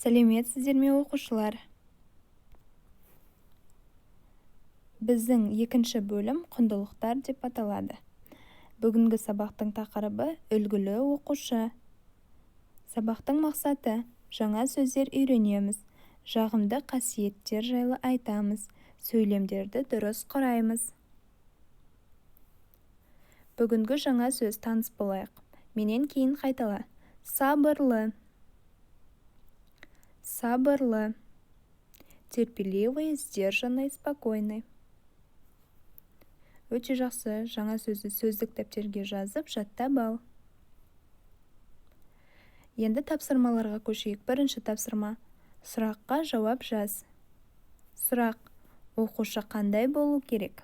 Сәлеметсіздер ме оқушылар? Біздің екінші бөлім құндылықтар деп аталады. Бүгінгі сабақтың тақырыбы үлгілі оқушы. Сабақтың мақсаты жаңа сөздер үйренеміз, жағымды қасиеттер жайлы айтамыз, сөйлемдерді дұрыс құраймыз. Бүгінгі жаңа сөз таныс болайық. Менен кейін қайтала. Сабырлы. Сабырлы. Терпеливый, сдержанный, спокойный. Өте жақсы, жаңа сөзді сөздік дәптерге жазып, жаттап ал. Енді тапсырмаларға көшейік. Бірінші тапсырма. Сұраққа жауап жаз. Сұрақ. Оқушы қандай болу керек?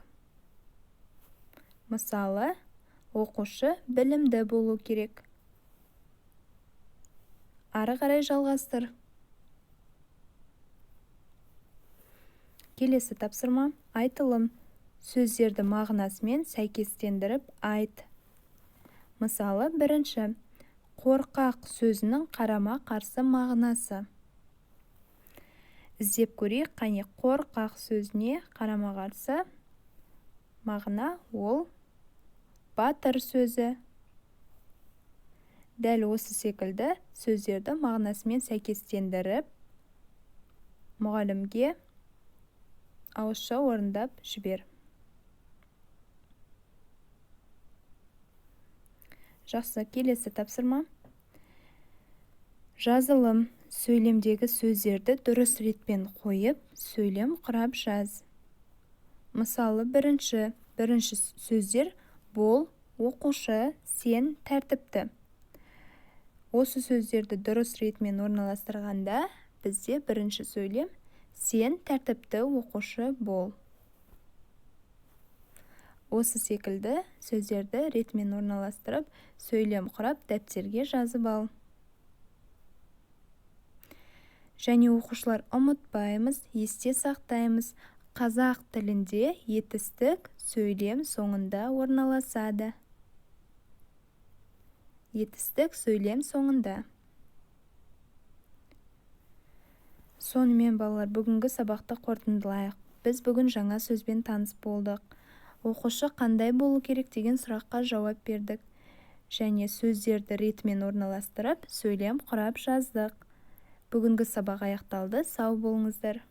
Мысалы, оқушы білімді болу керек. Ары қарай жалғастыр. Келесі тапсырма. Айтылым. Сөздерді мағынасымен сәйкестендіріп айт. Мысалы, бірінші. Қорқақ сөзінің қарама-қарсы мағынасы. Іздеп көрейік, қане қорқақ сөзіне қарама-қарсы мағына ол батыр сөзі. Дәл осы секілді сөздерді мағынасымен сәйкестендіріп мұғалімге ауызша орындап жібер. Жақсы, келесі тапсырма. Жазылым. Сөйлемдегі сөздерді дұрыс ретпен қойып, сөйлем құрап жаз. Мысалы, бірінші сөздер бол, оқушы, сен, тәртіпті. Осы сөздерді дұрыс ретмен орналастырғанда, бізде бірінші сөйлем сен тәртіпті оқушы бол. Осы секілді сөздерді ретмен орналастырып, сөйлем құрап, дәптерге жазып ал. Және оқушылар ұмытпаймыз, есте сақтаймыз. Қазақ тілінде етістік сөйлем соңында орналасады. Етістік сөйлем соңында. Сонымен балалар, бүгінгі сабақты қорытындылайық. Біз бүгін жаңа сөзбен таныс болдық. Оқушы қандай болу керек деген сұраққа жауап бердік. Және сөздерді ретмен орналастырып, сөйлем құрап жаздық. Бүгінгі сабақ аяқталды. Сау болыңыздар.